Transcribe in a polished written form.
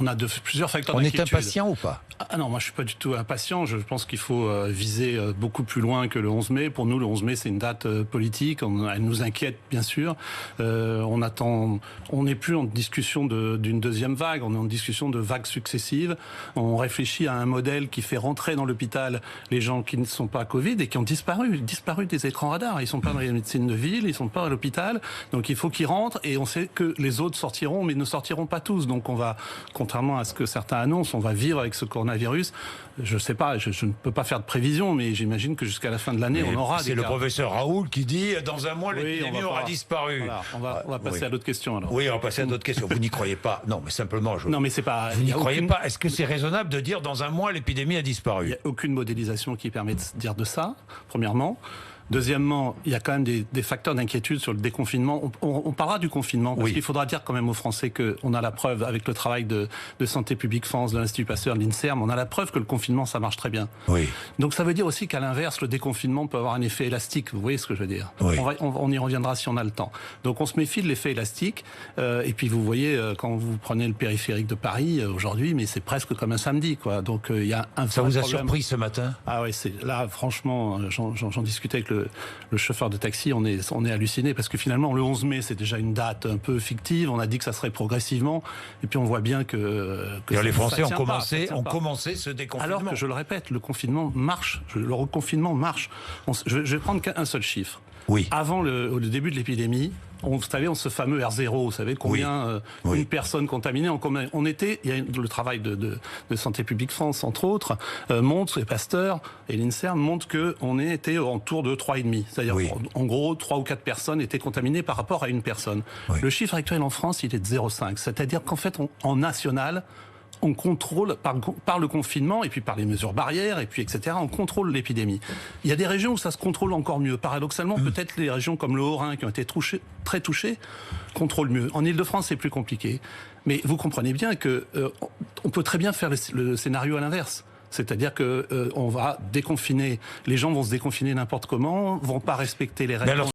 On a plusieurs facteurs On est d'inquiétude. impatient ou pas? Ah non, moi je suis pas du tout impatient. Je pense qu'il faut viser beaucoup plus loin que le 11 mai. Pour nous, le 11 mai, c'est une date politique. Elle nous inquiète, bien sûr. On n'est plus en discussion d'une deuxième vague. On est en discussion de vagues successives. On réfléchit à un modèle qui fait rentrer dans l'hôpital les gens qui ne sont pas Covid et qui ont disparu des écrans radars. Ils sont pas dans les médecines de ville, ils sont pas à l'hôpital. Donc il faut qu'ils rentrent et on sait que les autres sortiront, mais ne sortiront pas tous. Donc on va, contrairement à ce que certains annoncent, on va vivre avec ce coronavirus. Je sais pas, je ne peux pas faire de prévision, mais j'imagine que jusqu'à la fin de l'année, on aura des cas. C'est le professeur Raoult qui dit dans un mois l'épidémie aura disparu. Voilà, on va passer à d'autres questions alors. Oui, on va passer à d'autres questions. Vous n'y croyez pas? Non, mais simplement. Non, mais c'est pas. Vous n'y croyez pas? Est-ce que c'est raisonnable de dire dans un mois l'épidémie a disparu? Il n'y a aucune modélisation qui permet de dire de ça, premièrement. Deuxièmement, il y a quand même des facteurs d'inquiétude sur le déconfinement. On parlera du confinement, parce qu'il faudra dire quand même aux Français qu'on a la preuve, avec le travail de Santé publique France, de l'Institut Pasteur, de l'INSERM, on a la preuve que le confinement, ça marche très bien. Oui. Donc ça veut dire aussi qu'à l'inverse, le déconfinement peut avoir un effet élastique. Vous voyez ce que je veux dire? Oui. On y reviendra si on a le temps. Donc on se méfie de l'effet élastique. Et puis vous voyez, quand vous prenez le périphérique de Paris, aujourd'hui, mais c'est presque comme un samedi, quoi. Donc il y a un Ça vous a problème. surpris ce matin? Ah oui, là, franchement, j'en discutais avec le chauffeur de taxi, on est halluciné parce que finalement le 11 mai c'est déjà une date un peu fictive, on a dit que ça serait progressivement et puis on voit bien que les Français ont commencé ce déconfinement. Alors que je le répète, le confinement marche, le reconfinement marche. Je vais prendre qu'un seul chiffre. Oui. Avant le début de l'épidémie, vous savez, ce fameux R0, vous savez combien une personne contaminée, on était, il y a le travail de Santé publique France, entre autres, montre, et Pasteur et l'INSERM montrent qu'on était autour de 3,5. C'est-à-dire, en gros, 3 ou 4 personnes étaient contaminées par rapport à une personne. Oui. Le chiffre actuel en France, il est de 0,5. C'est-à-dire qu'en fait, en national, on contrôle par le confinement et puis par les mesures barrières et puis etc. On contrôle l'épidémie. Il y a des régions où ça se contrôle encore mieux. Paradoxalement, peut-être les régions comme le Haut-Rhin qui ont été très touchées contrôlent mieux. En Île-de-France, c'est plus compliqué. Mais vous comprenez bien que on peut très bien faire le scénario à l'inverse. C'est-à-dire que on va déconfiner, les gens vont se déconfiner n'importe comment, vont pas respecter les règles.